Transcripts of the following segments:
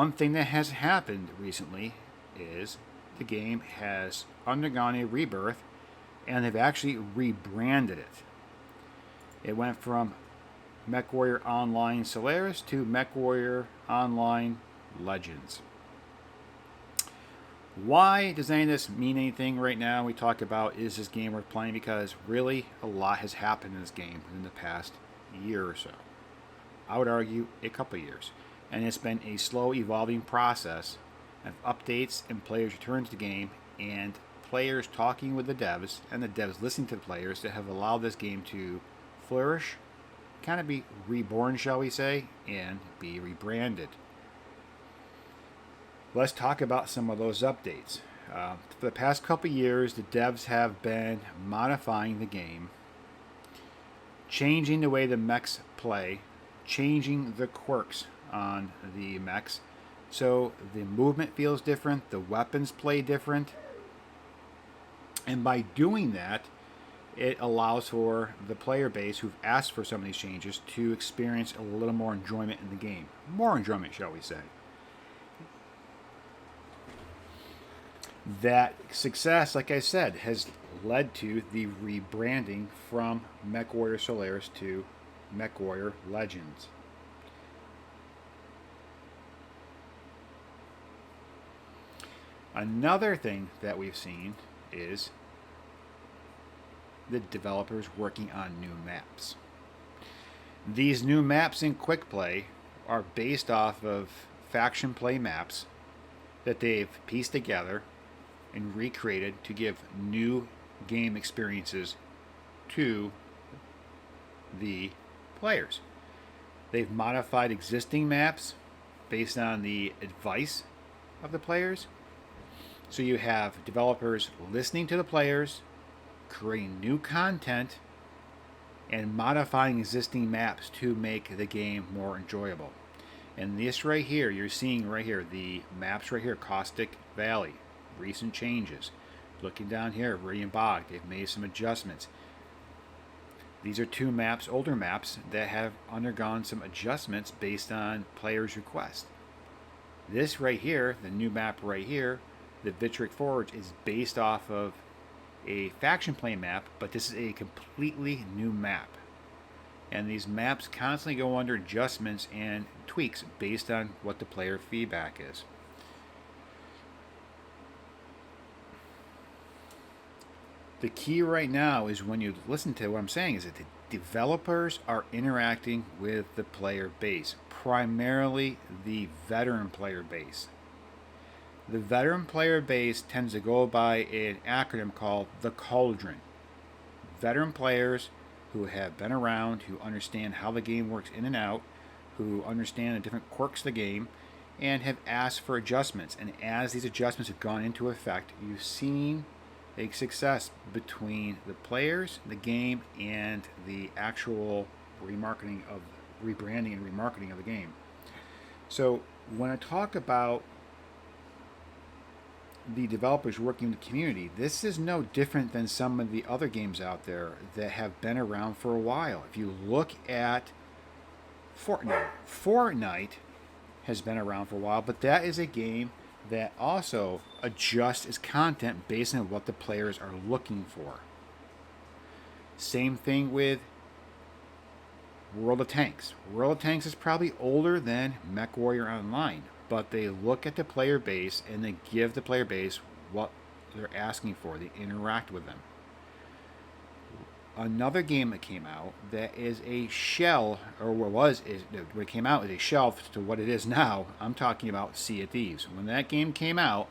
one thing that has happened recently is the game has undergone a rebirth, and they've actually rebranded it. It went from MechWarrior Online Solaris to MechWarrior Online Legends. Why does any of this mean anything right now? We talk about, is this game worth playing? Because really a lot has happened in this game in the past year or so. I would argue a couple of years. And it's been a slow evolving process of updates and players return to the game, and players talking with the devs and the devs listening to the players that have allowed this game to flourish, kind of be reborn, shall we say, and be rebranded. Let's talk about some of those updates. For the past couple of years, the devs have been modifying the game, changing the way the mechs play, changing the quirks on the mechs, so the movement feels different, the weapons play different, and by doing that, it allows for the player base who've asked for some of these changes to experience a little more enjoyment in the game. More enjoyment, shall we say. That success, like I said, has led to the rebranding from MechWarrior Solaris to MechWarrior Legends. Another thing that we've seen is the developers working on new maps. These new maps in Quick Play are based off of faction play maps that they've pieced together and recreated to give new game experiences to the players. They've modified existing maps based on the advice of the players. So you have developers listening to the players, creating new content, and modifying existing maps to make the game more enjoyable. And this right here, you're seeing right here, the maps right here, Caustic Valley, recent changes. Looking down here, Viridian Bog, they've made some adjustments. These are two maps, older maps, that have undergone some adjustments based on players' request. This right here, the new map right here, the Vitric Forge, is based off of a faction play map, but this is a completely new map. And these maps constantly go under adjustments and tweaks based on what the player feedback is. The key right now is, when you listen to what I'm saying, is that the developers are interacting with the player base, primarily the veteran player base. The veteran player base tends to go by an acronym called the Cauldron. Veteran players who have been around, who understand how the game works in and out, who understand the different quirks of the game, and have asked for adjustments. And as these adjustments have gone into effect, you've seen a success between the players, the game, and the actual rebranding and remarketing of the game. So when I talk about the developers working with the community, this is no different than some of the other games out there that have been around for a while. If you look at Fortnite has been around for a while, but that is a game that also adjusts its content based on what the players are looking for. Same thing with World of Tanks. World of Tanks is probably older than MechWarrior Online, but they look at the player base and they give the player base what they're asking for. They interact with them. Another game that came out that is a shell, or when it came out, is a shelf to what it is now. I'm talking about Sea of Thieves. When that game came out,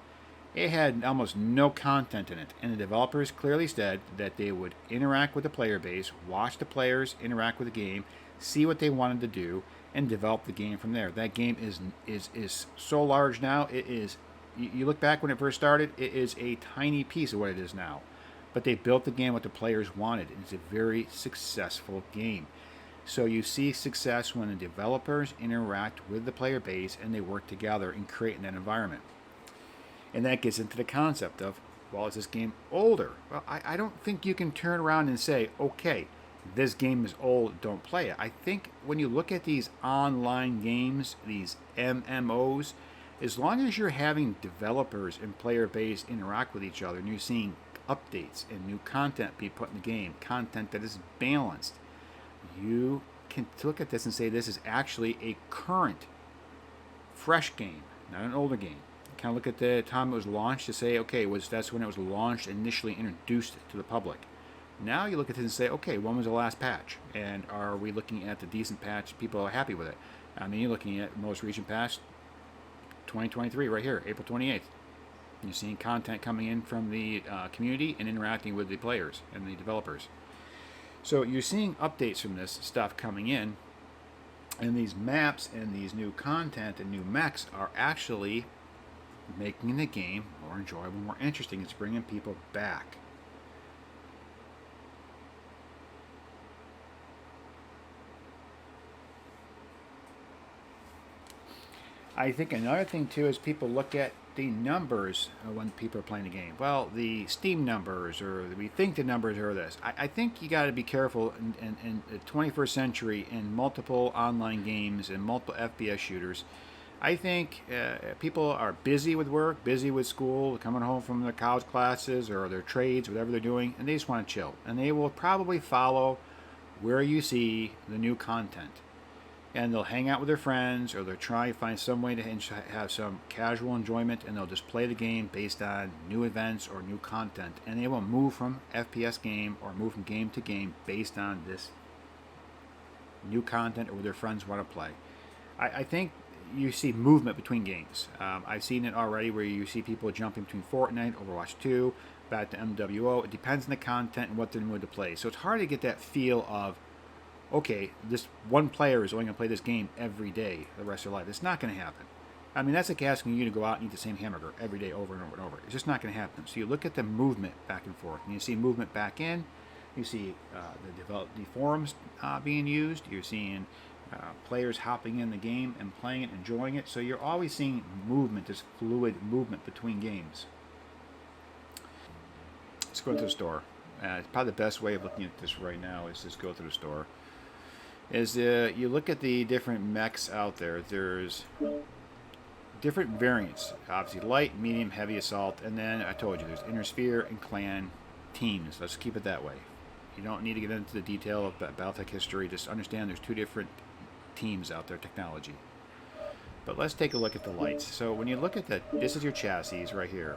it had almost no content in it, and the developers clearly said that they would interact with the player base, watch the players interact with the game, see what they wanted to do, and develop the game from there. That game is so large now. It is. You look back when it first started, it is a tiny piece of what it is now. But they built the game what the players wanted, and it's a very successful game. So you see success when the developers interact with the player base and they work together in creating that environment. And that gets into the concept of, well, is this game older? Well, I don't think you can turn around and say, okay, this game is old, don't play it. I think when you look at these online games, these MMOs, as long as you're having developers and player base interact with each other and you're seeing updates and new content be put in the game, content that is balanced, you can look at this and say this is actually a current, fresh game, not an older game. Kind of look at the time it was launched to say, okay, that's when it was launched, initially introduced to the public. Now you look at it and say, okay, when was the last patch? And are we looking at the decent patch? People are happy with it. I mean, you're looking at most recent patch, 2023, right here, April 28th. You're seeing content coming in from the community and interacting with the players and the developers. So you're seeing updates from this stuff coming in, and these maps and these new content and new mechs are actually making the game more enjoyable, more interesting. It's bringing people back. I think another thing too is people look at the numbers when people are playing the game. Well, the Steam numbers, or we think the numbers are this. I think you got to be careful in the 21st century in multiple online games and multiple FPS shooters. I think people are busy with work, busy with school, coming home from their college classes or their trades, whatever they're doing, and they just want to chill. And they will probably follow where you see the new content. And they'll hang out with their friends, or they'll try to find some way to have some casual enjoyment, and they'll just play the game based on new events or new content. And they will move from FPS game or move from game to game based on this new content or what their friends want to play. I think you see movement between games. I've seen it already where you see people jumping between Fortnite, Overwatch 2, back to MWO. It depends on the content and what they're in the mood to play. So it's hard to get that feel of, okay, this one player is only going to play this game every day the rest of their life. It's not going to happen. I mean, that's like asking you to go out and eat the same hamburger every day over and over and over. It's just not going to happen. So you look at the movement back and forth, and you see movement back in. You see the forums being used. You're seeing players hopping in the game and playing it, enjoying it. So you're always seeing movement, this fluid movement between games. Let's go to the store. Probably the best way of looking at this right now is just go to the store. You look at the different mechs out there. There's different variants. Obviously light, medium, heavy, assault, and then I told you there's inner sphere and clan teams. Let's keep it that way. You don't need to get into the detail of Battletech history. Just understand there's two different teams out there, technology. But let's take a look at the lights. So when you look at this is your chassis right here.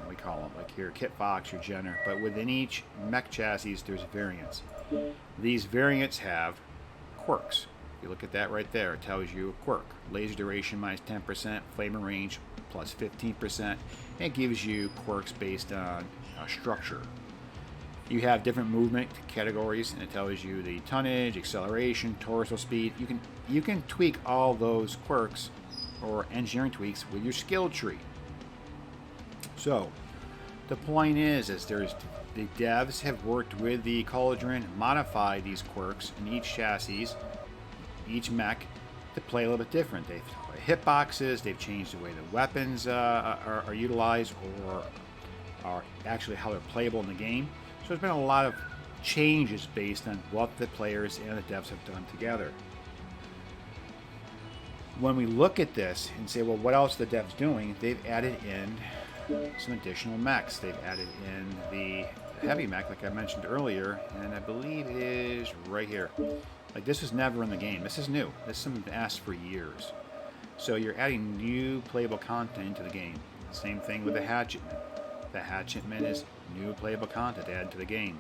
We call them like here Kit Fox, your Jenner. But within each mech chassis, there's variants. These variants have quirks. If you look at that right there, it tells you a quirk. Laser duration minus 10%, flame and range plus 15%. And it gives you quirks based on structure. You have different movement categories, and it tells you the tonnage, acceleration, torso speed. You can tweak all those quirks or engineering tweaks with your skill tree. So the point is the devs have worked with the Cauldron, modify these quirks in each chassis, each mech, to play a little bit different. They've hitboxes, they've changed the way the weapons are utilized, or are actually how they're playable in the game. So there's been a lot of changes based on what the players and the devs have done together. When we look at this and say, well, what else are the devs doing? They've added in some additional mechs. They've added in the heavy mech, like I mentioned earlier, and I believe it is right here. Like, this was never in the game. This is new. This has been asked for years. So you're adding new playable content into the game. Same thing with the Hatchetman. The Hatchetman is new playable content added to the game.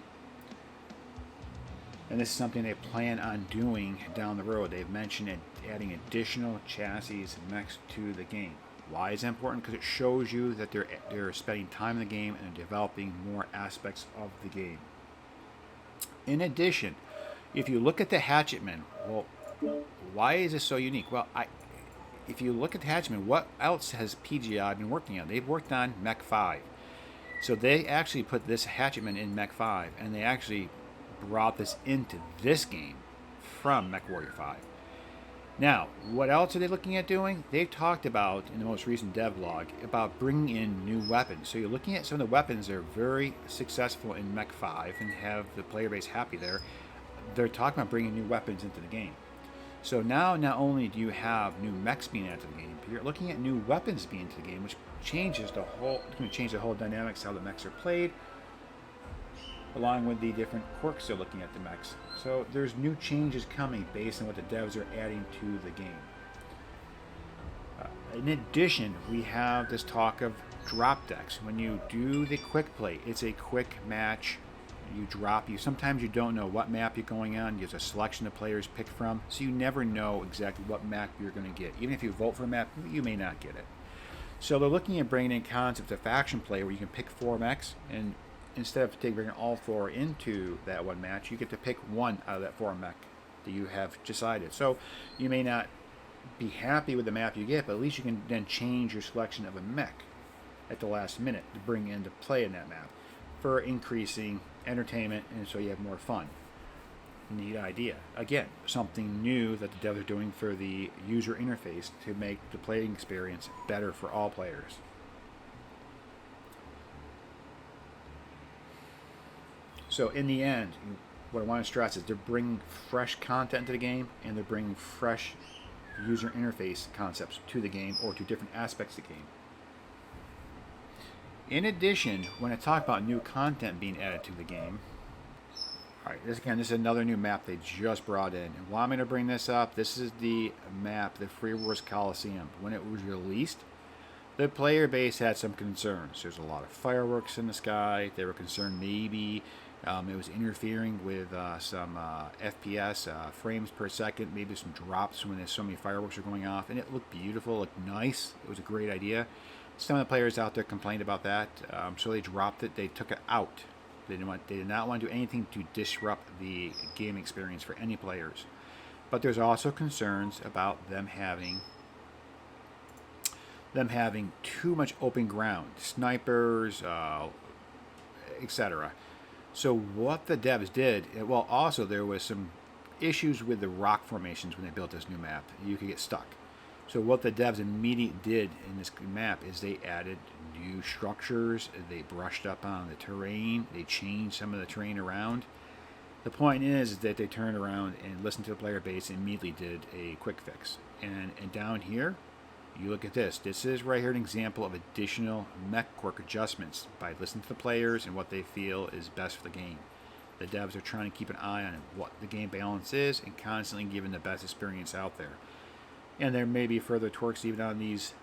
And this is something they plan on doing down the road. They've mentioned adding additional chassis and mechs to the game. Why is that important? Because it shows you that they're spending time in the game and developing more aspects of the game. In addition, if you look at the Hatchetman, well, why is this so unique? Well, if you look at the Hatchetman, what else has PGI been working on? They've worked on Mech 5. So they actually put this Hatchetman in Mech 5, and they actually brought this into this game from MechWarrior 5. Now, what else are they looking at doing? They've talked about, in the most recent devlog, about bringing in new weapons. So you're looking at some of the weapons that are very successful in Mech 5 and have the player base happy there. They're talking about bringing new weapons into the game. So now, not only do you have new mechs being added to the game, but you're looking at new weapons being to the game, which changes the whole, going to change the whole dynamics how the mechs are played, along with the different quirks they're looking at the mechs. So there's new changes coming based on what the devs are adding to the game. In addition, we have this talk of drop decks. When you do the quick play, it's a quick match. You drop. Sometimes you don't know what map you're going on. There's a selection of players picked from, so you never know exactly what map you're going to get. Even if you vote for a map, you may not get it. So they're looking at bringing in concepts of faction play where you can pick 4 mechs, and instead of bringing all 4 into that one match, you get to pick 1 out of that 4 mech that you have decided. So you may not be happy with the map you get, but at least you can then change your selection of a mech at the last minute to bring into play in that map for increasing entertainment, and so you have more fun. Neat idea. Again, something new that the devs are doing for the user interface to make the playing experience better for all players. So in the end, what I want to stress is they're bringing fresh content to the game, and they're bringing fresh user interface concepts to the game, or to different aspects of the game. In addition, when I talk about new content being added to the game, alright, this is another new map they just brought in. And why am I going to bring this up? This is the map, the Free Wars Coliseum. When it was released, the player base had some concerns. There's a lot of fireworks in the sky. They were concerned maybe it was interfering with some FPS, frames per second, maybe some drops when there's so many fireworks are going off. And it looked beautiful, looked nice. It was a great idea. Some of the players out there complained about that, so they dropped it. They took it out. They did not want to do anything to disrupt the game experience for any players. But there's also concerns about them having too much open ground, snipers, etc. So what the devs did, well, also there was some issues with the rock formations when they built this new map. You could get stuck. So what the devs immediately did in this map is they added new structures, they brushed up on the terrain, they changed some of the terrain around. The point is that they turned around and listened to the player base and immediately did a quick fix. And down here, you look at this. This is right here an example of additional mech quirk adjustments by listening to the players and what they feel is best for the game. The devs are trying to keep an eye on what the game balance is and constantly giving the best experience out there. And there may be further twerks even on these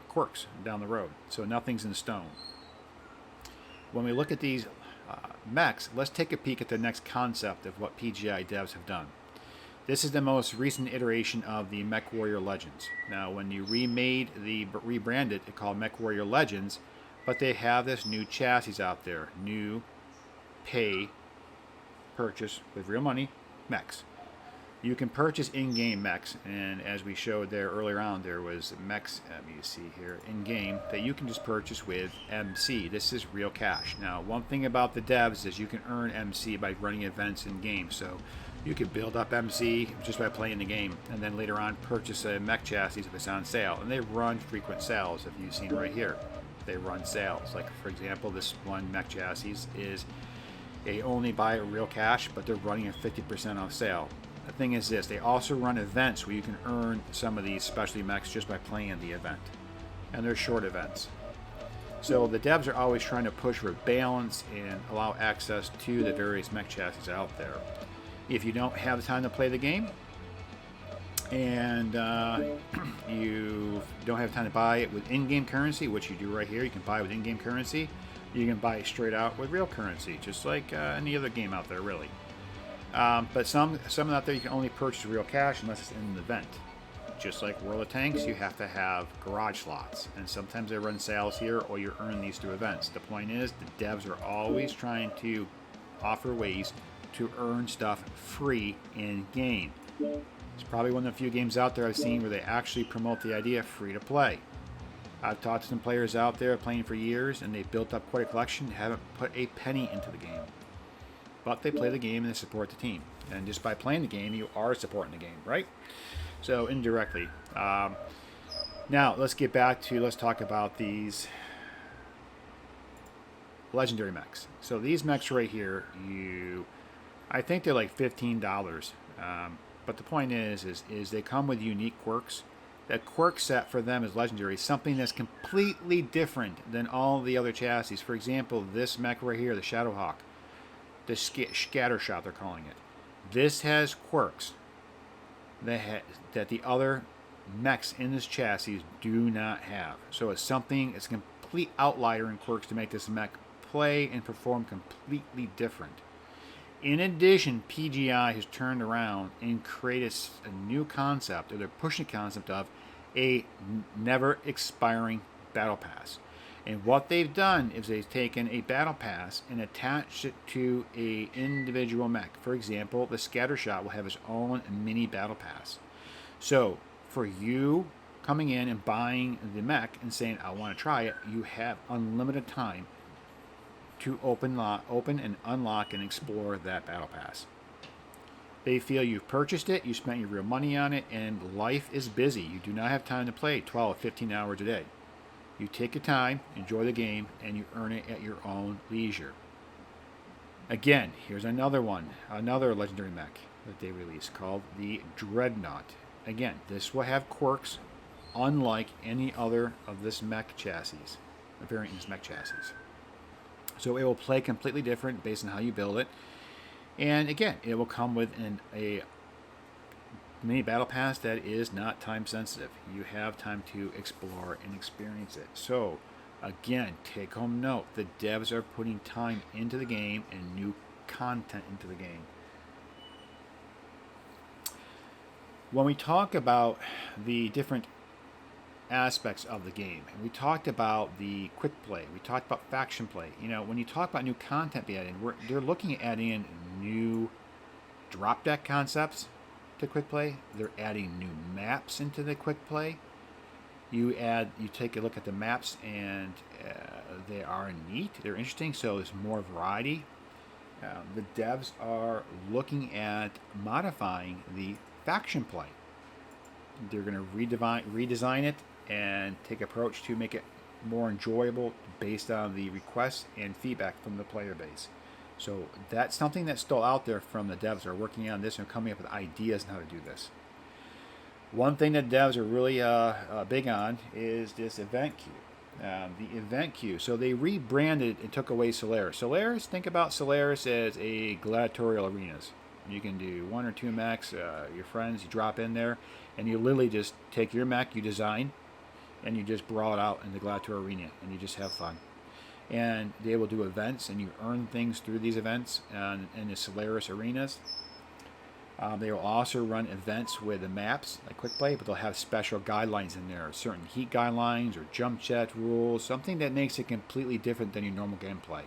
quirks down the road. So nothing's in stone. When we look at these mechs, let's take a peek at the next concept of what PGI devs have done. This is the most recent iteration of the MechWarrior Legends. Now, when you rebranded it called MechWarrior Legends, but they have this new chassis out there. New purchase with real money mechs. You can purchase in-game mechs, and as we showed there earlier on, there was mechs, let me see here, in-game, that you can just purchase with MC. This is real cash. Now, one thing about the devs is you can earn MC by running events in-game, so you can build up MC just by playing the game, and then later on purchase a mech chassis if it's on sale. And they run frequent sales, if you've seen right here. They run sales. Like, for example, this one mech chassis is, they only buy it real cash, but they're running a 50% off sale. The thing is this, they also run events where you can earn some of these specialty mechs just by playing the event. And they're short events. So the devs are always trying to push for balance and allow access to the various mech chassis out there. If you don't have the time to play the game, and you don't have time to buy it with in-game currency, which you do right here, you can buy it with in-game currency. You can buy it straight out with real currency, just like any other game out there, really. But some out there you can only purchase real cash unless it's in an event. Just like World of Tanks, you have to have garage slots, and sometimes they run sales here, or you earn these through events. The point is, the devs are always trying to offer ways to earn stuff free in game. It's probably one of the few games out there I've seen where they actually promote the idea of free to play. I've talked to some players out there playing for years, and they've built up quite a collection and haven't put a penny into the game. But they play the game and they support the team. And just by playing the game, you are supporting the game, right? So indirectly. Now, let's talk about these legendary mechs. So these mechs right here, I think they're like $15. But the point is they come with unique quirks. That quirk set for them is legendary, something that's completely different than all the other chassis. For example, this mech right here, the Shadowhawk, the Scattershot they're calling it. This has quirks that the other mechs in this chassis do not have. So it's something, it's a complete outlier in quirks to make this mech play and perform completely different. In addition, PGI has turned around and created a new concept, or they're pushing the concept of a never expiring battle pass. And what they've done is they've taken a battle pass and attached it to a individual mech. For example, the Scattershot will have its own mini battle pass. So for you coming in and buying the mech and saying, I want to try it, you have unlimited time to open and unlock and explore that battle pass. They feel you've purchased it, you spent your real money on it, and life is busy. You do not have time to play 12 or 15 hours a day. You take your time, enjoy the game, and you earn it at your own leisure. Again, here's another one, another legendary mech that they released called the Dreadnought. Again, this will have quirks unlike any other of this mech chassis, a variant in this mech chassis. So it will play completely different based on how you build it. And again, it will come with a mini battle pass that is not time sensitive. You have time to explore and experience it. So again, take home note, the devs are putting time into the game and new content into the game. When we talk about the different aspects of the game, and we talked about the quick play, we talked about faction play. You know, when you talk about new content being added, they're looking at adding in new drop deck concepts to quick play. They're adding new maps into the quick play. You take a look at the maps, and they are neat. They're interesting. So there's more variety. The devs are looking at modifying the faction play. They're going to redesign it and take approach to make it more enjoyable based on the requests and feedback from the player base. So that's something that's still out there from the devs who are working on this and coming up with ideas on how to do this. One thing that devs are really big on is this event queue. The event queue. So they rebranded and took away Solaris. Think about Solaris as a gladiatorial arenas. You can do 1 or 2 mechs, your friends, you drop in there, and you literally just take your mech you design, and you just brawl it out in the gladiatorial arena, and you just have fun. And they will do events, and you earn things through these events in the Solaris arenas. They will also run events with the maps, like Quick Play, but they'll have special guidelines in there, certain heat guidelines or jump jet rules, something that makes it completely different than your normal gameplay.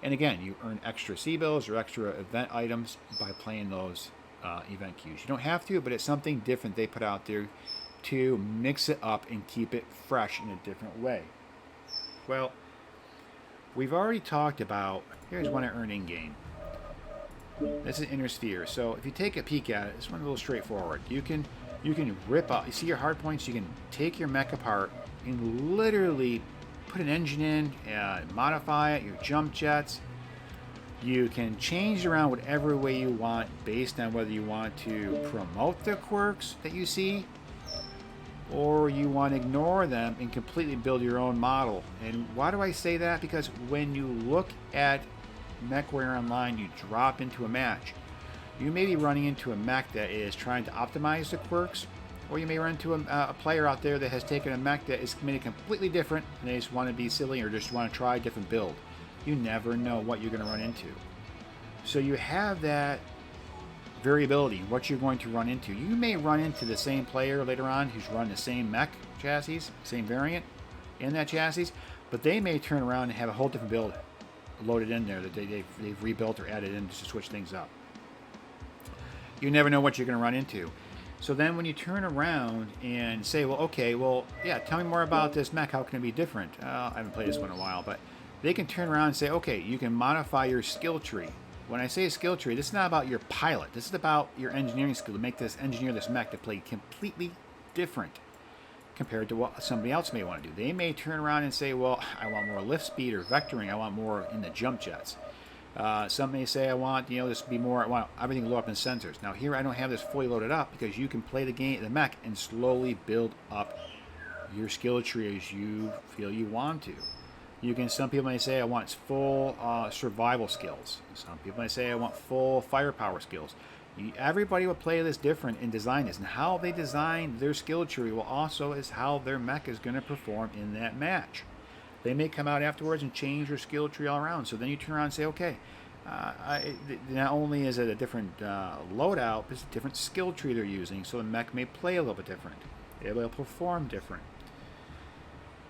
And again, you earn extra C-bills or extra event items by playing those event queues. You don't have to, but it's something different they put out there to mix it up and keep it fresh in a different way. Well, we've already talked about, here's one I earn in-game. This is Inner Sphere. So if you take a peek at it, this one's a little straightforward. You can rip out, you see your hard points, you can take your mech apart and literally put an engine in, modify it, your jump jets. You can change around whatever way you want based on whether you want to promote the quirks that you see or you want to ignore them and completely build your own model. And why do I say that? Because when you look at MechWarrior Online, you drop into a match. You may be running into a mech that is trying to optimize the quirks, or you may run into a player out there that has taken a mech that is made it completely different and they just want to be silly or just want to try a different build. You never know what you're going to run into. So you have that variability, what you're going to run into. You may run into the same player later on who's run the same mech chassis, same variant in that chassis, but they may turn around and have a whole different build loaded in there that they've rebuilt or added in just to switch things up. You never know what you're going to run into. So then when you turn around and say, well, okay, well, yeah, tell me more about this mech. How can it be different? I haven't played this one in a while, but they can turn around and say, okay, you can modify your skill tree. When I say skill tree, this is not about your pilot. This is about your engineering skill to make this mech to play completely different compared to what somebody else may want to do. They may turn around and say, well, I want more lift speed or vectoring. I want more in the jump jets. Some may say I want, this to be more, I want everything loaded up in sensors. Now here I don't have this fully loaded up because you can play the mech, and slowly build up your skill tree as you feel you want to. Some people may say I want full survival skills. Some people may say I want full firepower skills. Everybody will play this different and design this, and how they design their skill tree will also is how their mech is going to perform in that match. They may come out afterwards and change your skill tree all around. So then you turn around and say, okay, not only is it a different loadout, but it's a different skill tree they're using. So the mech may play a little bit different. It will perform different.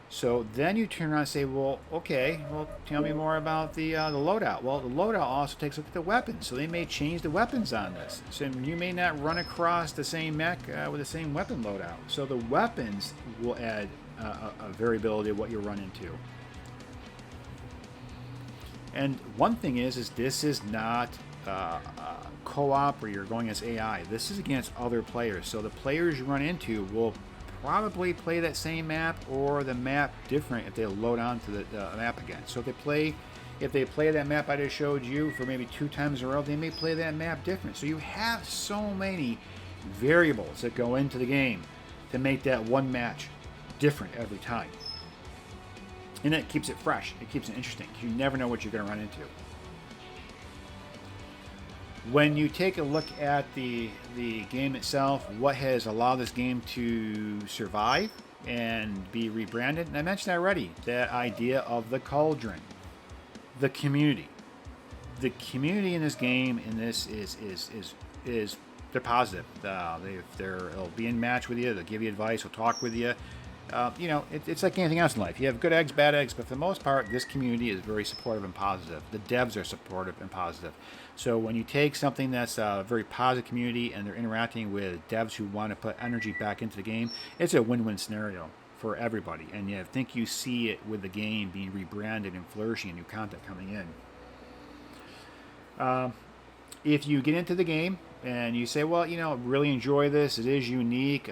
So then you turn around and say, well, okay, well, tell me more about the loadout. Well, the loadout also takes a look at the weapons. So they may change the weapons on this. So you may not run across the same mech with the same weapon loadout. So the weapons will add a variability of what you run into. And one thing is this is not co-op where you're going as AI. This is against other players. So the players you run into will probably play that same map or the map different if they load onto the map again. So if they play that map I just showed you for maybe 2 times in a row, they may play that map different. So you have so many variables that go into the game to make that one match different every time. And it keeps it fresh. It keeps it interesting. You never know what you're going to run into. When you take a look at the game itself, what has allowed this game to survive and be rebranded, and I mentioned already, that idea of the cauldron, the community. The community in this game, in this is they're positive. They'll be in match with you. They'll give you advice. They'll talk with you. It's like anything else in life. You have good eggs, bad eggs, but for the most part, this community is very supportive and positive. The devs are supportive and positive. So when you take something that's a very positive community and they're interacting with devs who want to put energy back into the game, it's a win-win scenario for everybody. And I think you see it with the game being rebranded and flourishing, new content coming in. If you get into the game and you say, well, really enjoy this, it is unique,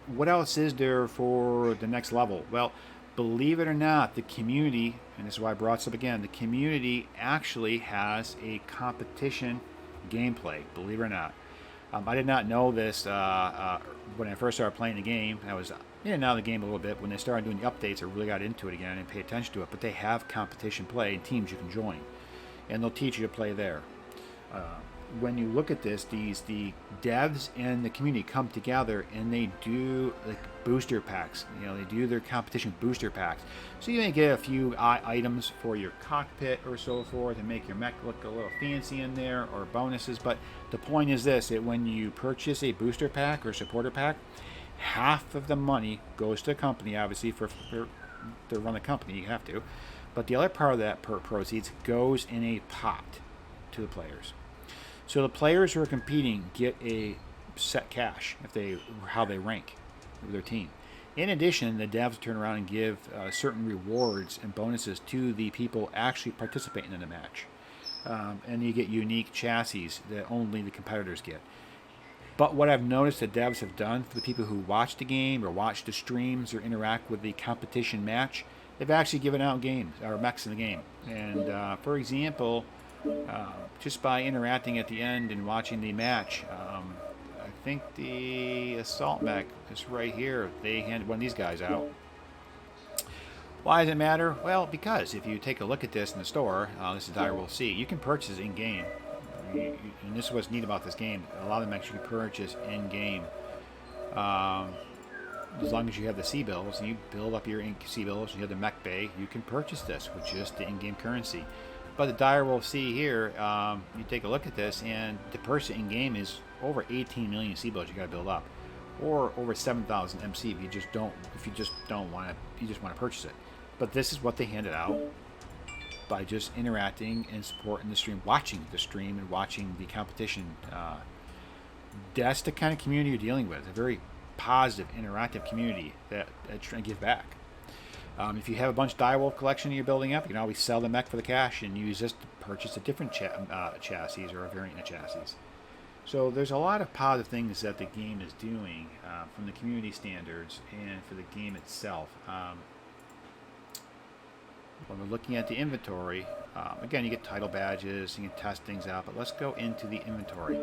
what else is there for the next level? Well, believe it or not, the community, and this is why I brought this up again, the community actually has a competition gameplay, believe it or not. I did not know this when I first started playing the game. I was in and out of the game a little bit. When they started doing the updates, I really got into it again and pay attention to it. But they have competition play and teams you can join, and they'll teach you to play there. When you look at this, the devs and the community come together and they do like booster packs. They do their competition booster packs. So you may get a few items for your cockpit or so forth and make your mech look a little fancy in there, or bonuses. But the point is this, that when you purchase a booster pack or supporter pack, half of the money goes to the company, obviously, for to run the company, you have to. But the other part of that proceeds goes in a pot to the players. So the players who are competing get a set cash how they rank with their team. In addition, the devs turn around and give certain rewards and bonuses to the people actually participating in the match. And you get unique chassis that only the competitors get. But what I've noticed the devs have done for the people who watch the game or watch the streams or interact with the competition match, they've actually given out games or mechs in the game. And for example, just by interacting at the end and watching the match, I think the assault mech is right here. They handed one of these guys out. Why does it matter? Well, because if you take a look at this in the store, this is Dire Will See, you can purchase in game. And this is what's neat about this game. A lot of the mechs you can purchase in game. As long as you have the C-bills and you build up your C-bills and you have the mech bay, you can purchase this with just the in-game currency. But the Dire Will See here, you take a look at this, and the purchase in game is over 18 million C-bills you got to build up, or over 7,000 MC if you just want to purchase it. But this is what they handed out by just interacting and supporting the stream, watching the stream and watching the competition. That's the kind of community you're dealing with. A very positive, interactive community that trying to give back. If you have a bunch of Direwolf collection you're building up, you can always sell the mech for the cash and use this to purchase a different chassis or a variant of chassis. So there's a lot of positive things that the game is doing from the community standards and for the game itself. when we're looking at the inventory, again, you get title badges, you can test things out, but let's go into the inventory.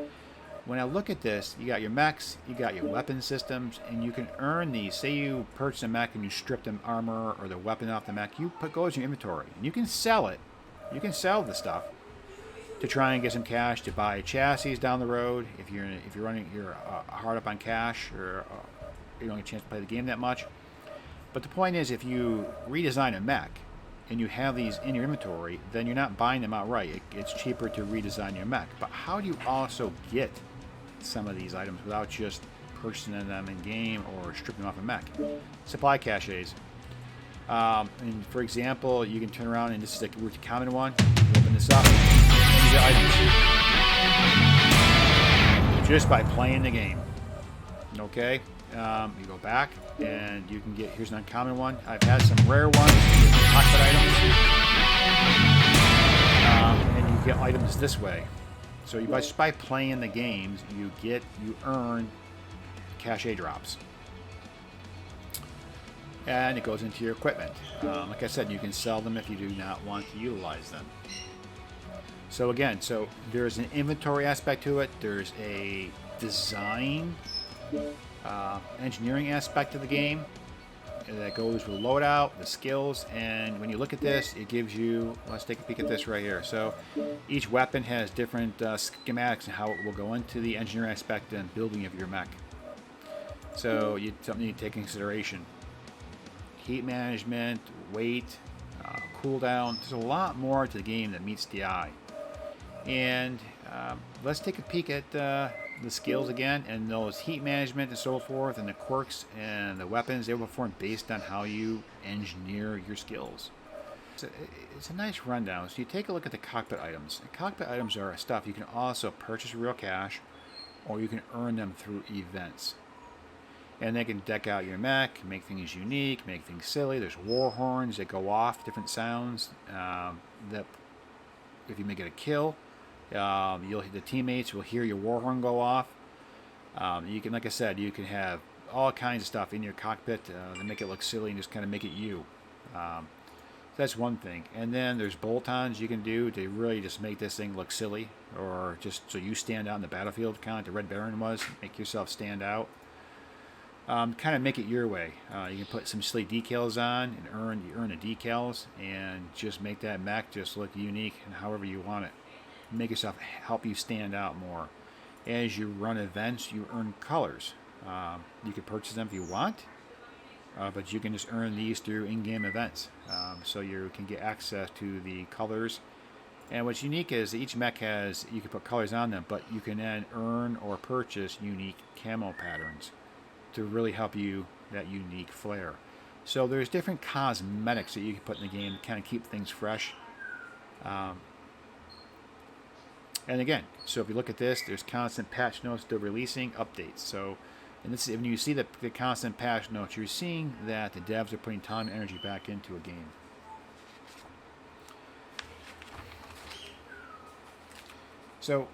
When I look at this, you got your mechs, you got your weapon systems, and you can earn these. Say you purchase a mech and you strip the armor or the weapon off the mech, you put goes in your inventory, and you can sell it. You can sell the stuff to try and get some cash to buy chassis down the road. If you're hard up on cash, or you don't get a chance to play the game that much. But the point is, if you redesign a mech and you have these in your inventory, then you're not buying them outright. It's cheaper to redesign your mech. But how do you also get some of these items without just purchasing them in game or stripping them off a mech? Supply caches. And for example, you can turn around and this is like a common one. You open this up, and you get items just by playing the game. Okay, you go back and you can get, here's an uncommon one. I've had some rare ones, cockpit items, and you get items this way. So you just by playing the games, you earn cache drops. And it goes into your equipment. Like I said, you can sell them if you do not want to utilize them. So again, there's an inventory aspect to it. There's a design, engineering aspect of the game that goes with loadout, the skills, and when you look at this, it gives you, let's take a peek at this right here. So each weapon has different schematics and how it will go into the engineering aspect and building of your mech. So something you need to take into consideration. Heat management, weight, cooldown. There's a lot more to the game that meets the eye. And let's take a peek at the skills again, and those heat management and so forth, and the quirks and the weapons, they will perform based on how you engineer your skills. It's a nice rundown. So you take a look at the cockpit items. The cockpit items are stuff you can also purchase real cash, or you can earn them through events. And they can deck out your mech, make things unique, make things silly. There's war horns that go off, different sounds. That if you make it a kill, the teammates will hear your war horn go off. You can, like I said, you can have all kinds of stuff in your cockpit to make it look silly and just kind of make it you. That's one thing. And then there's bolt-ons you can do to really just make this thing look silly, or just so you stand out in the battlefield, kind of like the Red Baron was. Make yourself stand out. Kind of make it your way. You can put some silly decals on and earn the decals, and just make that mech just look unique and however you want it. Make yourself help you stand out more. As you run events, you earn colors. You can purchase them if you want, but you can just earn these through in-game events. So you can get access to the colors. And what's unique is each mech has, you can put colors on them, but you can then earn or purchase unique camo patterns to really help you that unique flair. So there's different cosmetics that you can put in the game to kind of keep things fresh. And again, so if you look at this, there's constant patch notes still releasing updates. So, and this, when you see the constant patch notes, you're seeing that the devs are putting time and energy back into a game. So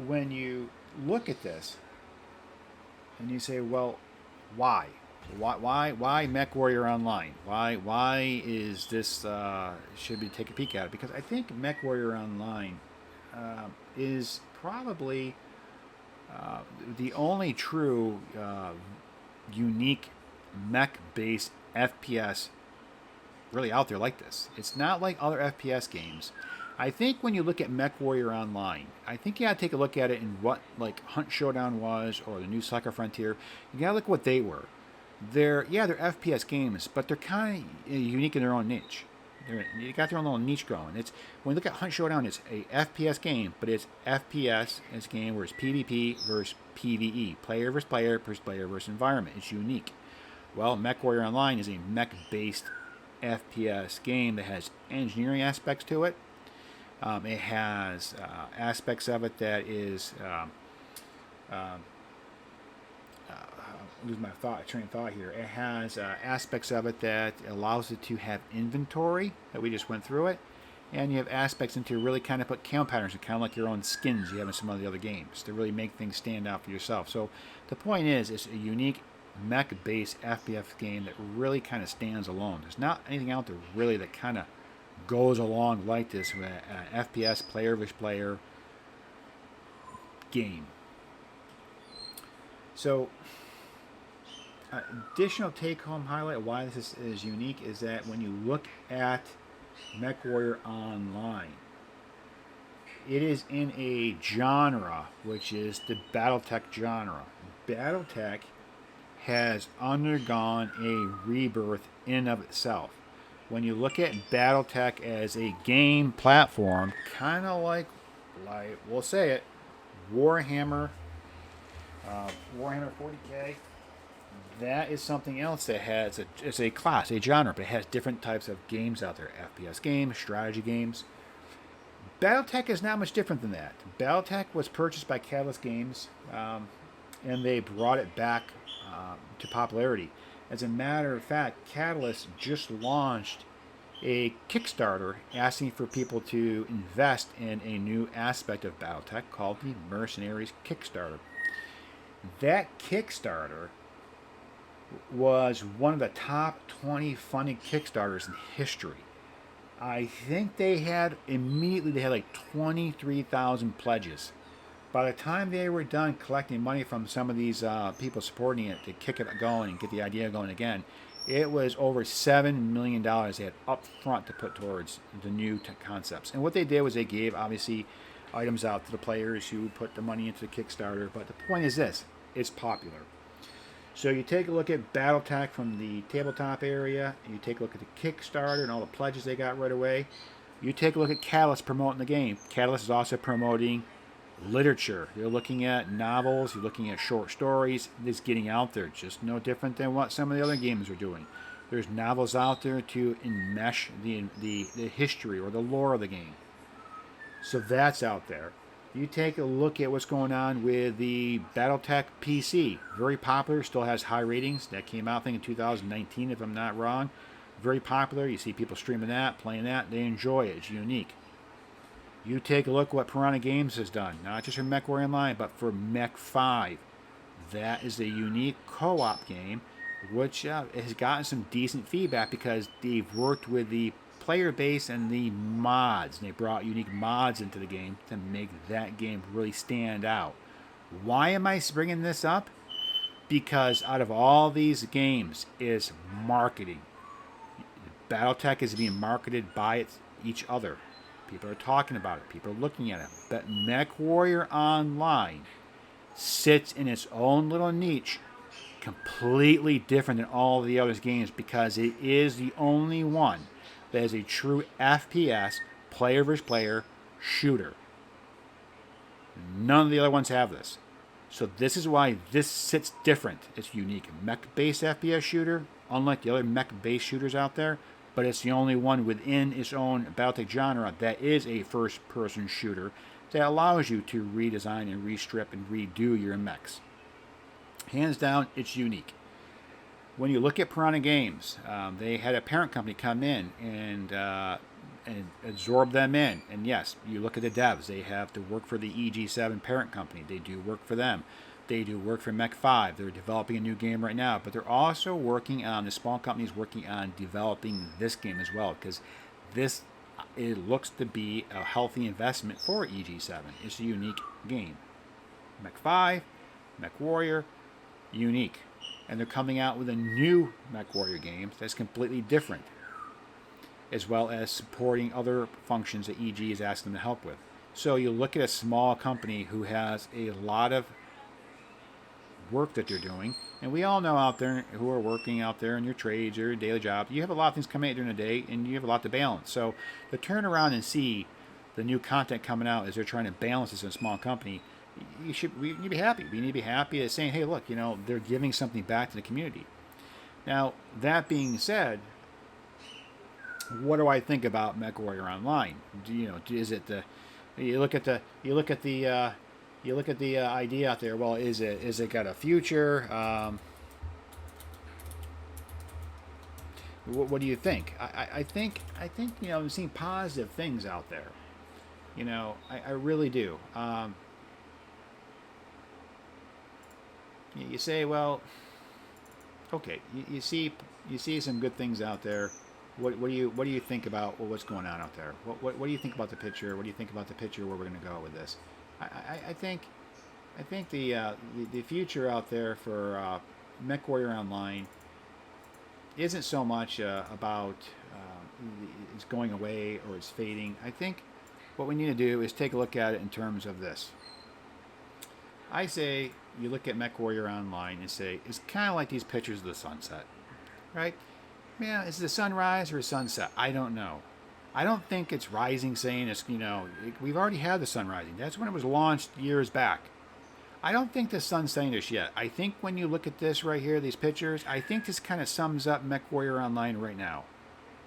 when you look at this and you say, well, why? Why MechWarrior Online? Why is this? Should we take a peek at it? Because I think MechWarrior Online is probably the only true unique mech-based FPS really out there like this. It's not like other FPS games. I think when you look at MechWarrior Online, I think you gotta take a look at it in what like Hunt Showdown was, or the new Sucker Frontier. You gotta look at what they were. They're FPS games, but they're kind of unique in their own niche. You got their own little niche going. It's when you look at Hunt Showdown, it's a FPS game, but it's FPS. It's a game where it's PvP versus PvE, player versus player versus environment. It's unique. Well, MechWarrior Online is a mech-based FPS game that has engineering aspects to it. It has aspects of it that is lose my train of thought here. It has aspects of it that allows it to have inventory that we just went through it, and you have aspects into really kind of put camo patterns, kind of like your own skins you have in some of the other games to really make things stand out for yourself. So the point is, it's a unique mech-based FPS game that really kind of stands alone. There's not anything out there really that kind of goes along like this with an FPS player versus player game. So, additional take-home highlight of why this is unique is that when you look at MechWarrior Online, it is in a genre which is the Battletech genre. Battletech has undergone a rebirth in and of itself. When you look at Battletech as a game platform, kind of like we'll say it, Warhammer 40K, that is something else that has it's a class, a genre, but it has different types of games out there. FPS games, strategy games. Battletech is not much different than that. Battletech was purchased by Catalyst Games, and they brought it back to popularity. As a matter of fact, Catalyst just launched a Kickstarter asking for people to invest in a new aspect of Battletech called the Mercenaries Kickstarter. That Kickstarter was one of the top 20 funded Kickstarters in history. I think they had like 23,000 pledges. By the time they were done collecting money from some of these people supporting it to kick it going and get the idea going again, it was over $7 million they had up front to put towards the new concepts. And what they did was they gave, obviously, items out to the players who put the money into the Kickstarter. But the point is this, it's popular. So you take a look at Battletech from the tabletop area, and you take a look at the Kickstarter and all the pledges they got right away. You take a look at Catalyst promoting the game. Catalyst is also promoting literature. You're looking at novels, you're looking at short stories. It's getting out there, just no different than what some of the other games are doing. There's novels out there to enmesh the history or the lore of the game. So that's out there. You take a look at what's going on with the Battletech PC. Very popular, still has high ratings. That came out, I think, in 2019, if I'm not wrong. Very popular. You see people streaming that, playing that. They enjoy it. It's unique. You take a look at what Piranha Games has done, not just for MechWarrior Online, but for Mech 5. That is a unique co-op game, which has gotten some decent feedback because they've worked with the player base and the mods. And they brought unique mods into the game to make that game really stand out. Why am I bringing this up? Because out of all these games is marketing. Battletech is being marketed by each other. People are talking about it. People are looking at it. But MechWarrior Online sits in its own little niche, completely different than all the other games because it is the only one that is a true FPS, player versus player shooter. None of the other ones have this. So this is why this sits different. It's unique. Mech-based FPS shooter, unlike the other mech-based shooters out there, but it's the only one within its own Battletech genre that is a first-person shooter that allows you to redesign and restrip and redo your mechs. Hands down, it's unique. When you look at Piranha Games, they had a parent company come in and absorb them in. And yes, you look at the devs. They have to work for the EG7 parent company. They do work for them. They do work for Mech 5. They're developing a new game right now. But they're also working on, the small companies working on developing this game as well. Because this, it looks to be a healthy investment for EG7. It's a unique game. Mech 5, MechWarrior, unique. And they're coming out with a new MechWarrior game that's completely different, as well as supporting other functions that EG is asking them to help with. So you look at a small company who has a lot of work that they're doing, and we all know out there who are working out there in your trades or your daily job, you have a lot of things coming out during the day, and you have a lot to balance. So to turn around and see the new content coming out as they're trying to balance this in a small company, we need to be happy. We need to be happy at saying, hey, look, they're giving something back to the community. Now, that being said, what do I think about MechWarrior Online? Is it you look at the idea out there? Well, is it got a future? What do you think? I think I'm seeing positive things out there. I really do. You say, well, okay, you see some good things out there. What do you think about what's going on out there? What do you think about the picture? What do you think about the picture where we're going to go with this? I think the future out there for MechWarrior Online isn't so much about it's going away or it's fading. I think what we need to do is take a look at it in terms of this. I say you look at MechWarrior Online and say it's kind of like these pictures of the sunset, right? Yeah, is it a sunrise or a sunset? I don't know. I don't think it's rising saying it's, we've already had the sun rising. That's when it was launched years back. I don't think the sun's setting just yet. I think when you look at this right here, these pictures, I think this kind of sums up MechWarrior Online right now.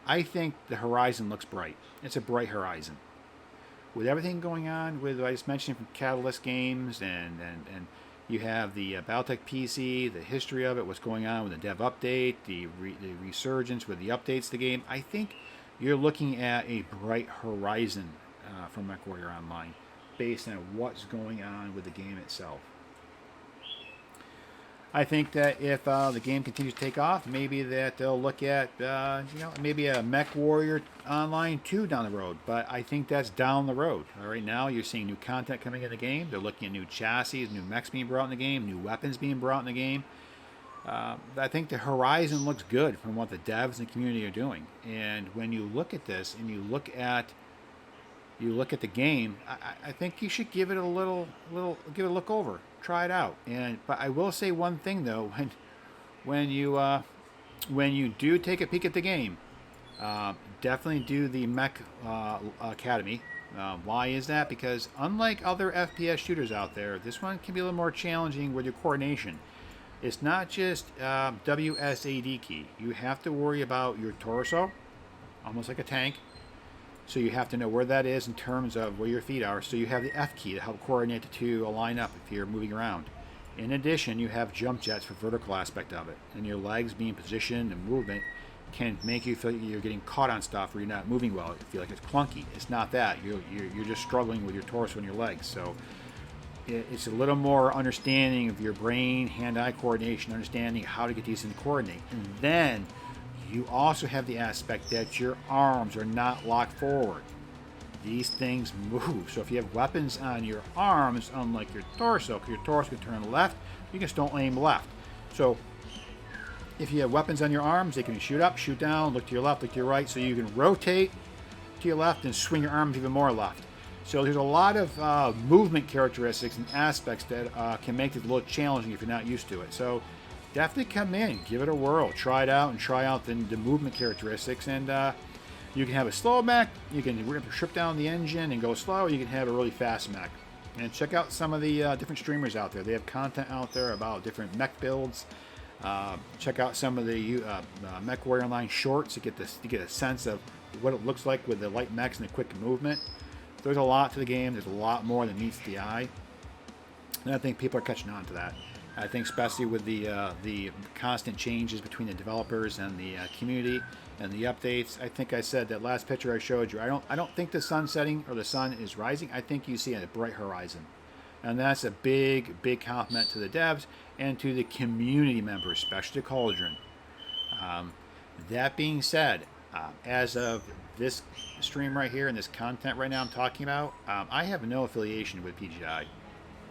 I think the horizon looks bright. It's a bright horizon. With everything going on with what I just mentioned from Catalyst Games and you have the Battletech PC, the history of it, what's going on with the dev update, the resurgence with the updates to the game. I think you're looking at a bright horizon for MechWarrior Online based on what's going on with the game itself. I think that if the game continues to take off, maybe that they'll look at, maybe a MechWarrior Online 2 down the road. But I think that's down the road. Right now, you're seeing new content coming in the game. They're looking at new chassis, new mechs being brought in the game, new weapons being brought in the game. I think the horizon looks good from what the devs and the community are doing. And when you look at this and you look at the game, I think you should give it give it a look over, try it out. But I will say one thing though, when you do take a peek at the game, definitely do the Mech Academy. Why is that? Because unlike other FPS shooters out there, this one can be a little more challenging with your coordination. It's not just WSAD key. You have to worry about your torso, almost like a tank. So you have to know where that is in terms of where your feet are. So you have the F key to help coordinate the two line up if you're moving around. In addition, you have jump jets for vertical aspect of it. And your legs being positioned and movement can make you feel like you're getting caught on stuff where you're not moving well. You feel like it's clunky. It's not that. You're just struggling with your torso and your legs. So it's a little more understanding of your brain, hand-eye coordination, understanding how to get these things to coordinate. And then you also have the aspect that your arms are not locked forward. These things move. So if you have weapons on your arms, unlike your torso, because your torso can turn left, you just don't aim left. So if you have weapons on your arms, they can shoot up, shoot down, look to your left, look to your right, so you can rotate to your left and swing your arms even more left. So there's a lot of movement characteristics and aspects that can make it a little challenging if you're not used to it. So definitely come in, give it a whirl, try it out, and try out the movement characteristics. And you can have a slow mech, you can strip down the engine and go slow, or you can have a really fast mech. And check out some of the different streamers out there. They have content out there about different mech builds. Check out some of the MechWarrior Online shorts to get a sense of what it looks like with the light mechs and the quick movement. There's a lot to the game. There's a lot more than meets the eye. And I think people are catching on to that. I think especially with the constant changes between the developers and the community and the updates. I think I said that last picture I showed you. I don't think the sun's setting or the sun is rising. I think you see a bright horizon, and that's a big compliment to the devs and to the community members, especially Cauldron. That being said, as of this stream right here and this content right now I'm talking about, I have no affiliation with PGI.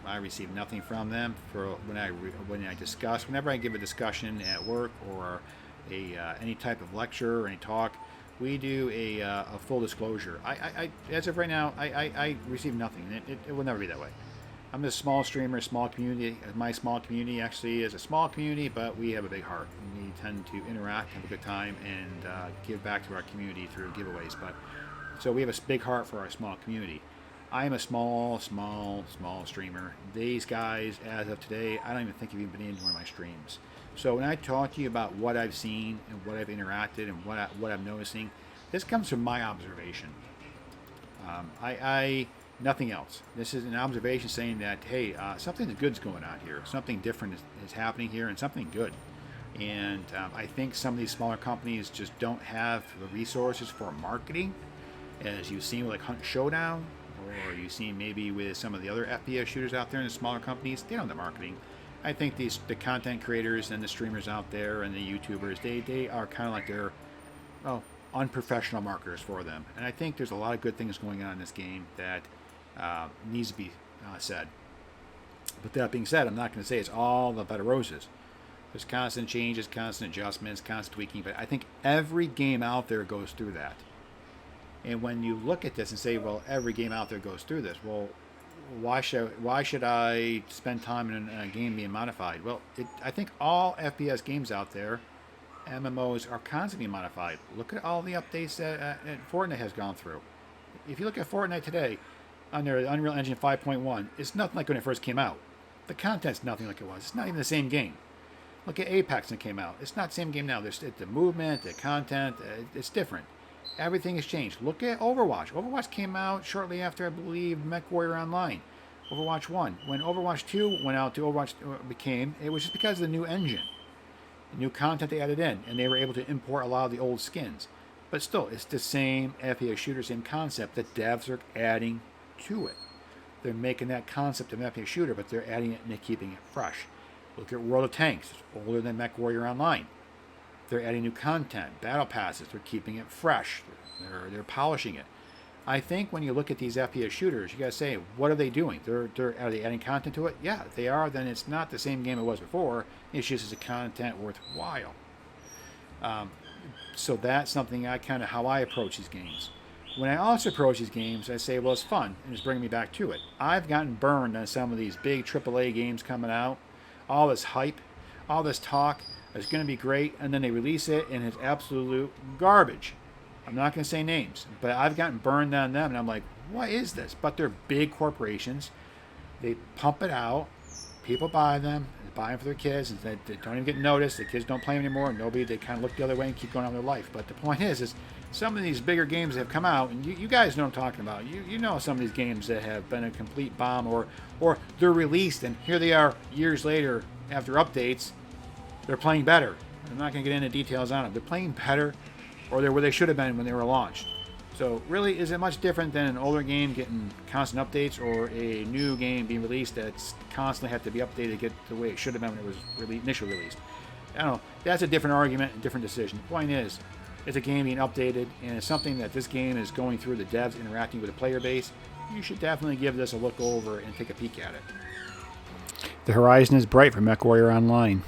I receive nothing from them for whenever I give a discussion at work or any type of lecture or any talk. We do a full disclosure. I as of right now, I receive nothing. It will never be that way. I'm a small streamer, small community. My small community actually is a small community, but we have a big heart. We tend to interact, have a good time, and give back to our community through giveaways. So we have a big heart for our small community. I am a small streamer. These guys, as of today, I don't even think have even been in one of my streams. So when I talk to you about what I've seen and what I've interacted and what I'm noticing, this comes from my observation. Nothing else. This is an observation saying that, hey, something good's going on here. Something different is happening here, and something good. And I think some of these smaller companies just don't have the resources for marketing, as you've seen with like Hunt Showdown, or you've seen maybe with some of the other FPS shooters out there in the smaller companies. They don't have the marketing. I think the content creators and the streamers out there and the YouTubers, they are kind of like unprofessional marketers for them. And I think there's a lot of good things going on in this game that needs to be said. But that being said, I'm not going to say it's all the bed of roses. There's constant changes, constant adjustments, constant tweaking. But I think every game out there goes through that. And when you look at this and say, well, every game out there goes through this, well, why should I spend time in a game being modified? Well, I think all FPS games out there, MMOs, are constantly modified. Look at all the updates that Fortnite has gone through. If you look at Fortnite today, under Unreal Engine 5.1, it's nothing like when it first came out. The content's nothing like it was. It's not even the same game. Look at Apex when it came out. It's not the same game now. There's the movement, the content, it's different. Everything has changed. Look at Overwatch. Overwatch came out shortly after, I believe, MechWarrior Online. Overwatch 1. When Overwatch 2 went out to Overwatch it was just because of the new engine. The new content they added in, and they were able to import a lot of the old skins. But still, it's the same FPS shooter, same concept that devs are adding to it. They're making that concept of an FPS shooter, but they're adding it and they're keeping it fresh. Look at World of Tanks. It's older than MechWarrior Online. They're adding new content, battle passes. They're keeping it fresh. They're polishing it. I think when you look at these FPS shooters, you gotta say, what are they doing? Are they adding content to it? Yeah, if they are. Then it's not the same game it was before. It's just as a content worthwhile. So that's something how I approach these games. When I also approach these games, I say, well, it's fun, and it's bringing me back to it. I've gotten burned on some of these big AAA games coming out. All this hype, all this talk. It's going to be great, and then they release it, and it's absolute garbage. I'm not going to say names, but I've gotten burned on them, and I'm like, what is this? But they're big corporations. They pump it out. People buy them. They buy them for their kids, and they don't even get noticed. The kids don't play them anymore. They kind of look the other way and keep going on with their life. But the point is some of these bigger games that have come out, and you guys know what I'm talking about. You know some of these games that have been a complete bomb, or they're released, and here they are years later after updates. They're playing better. I'm not going to get into details on it. They're playing better, or they're where they should have been when they were launched. So really, is it much different than an older game getting constant updates, or a new game being released that's constantly have to be updated to get the way it should have been when it was initially released? I don't know. That's a different argument and different decision. The point is, it's a game being updated, and it's something that this game is going through, the devs interacting with the player base. You should definitely give this a look over and take a peek at it. The horizon is bright for MechWarrior Online.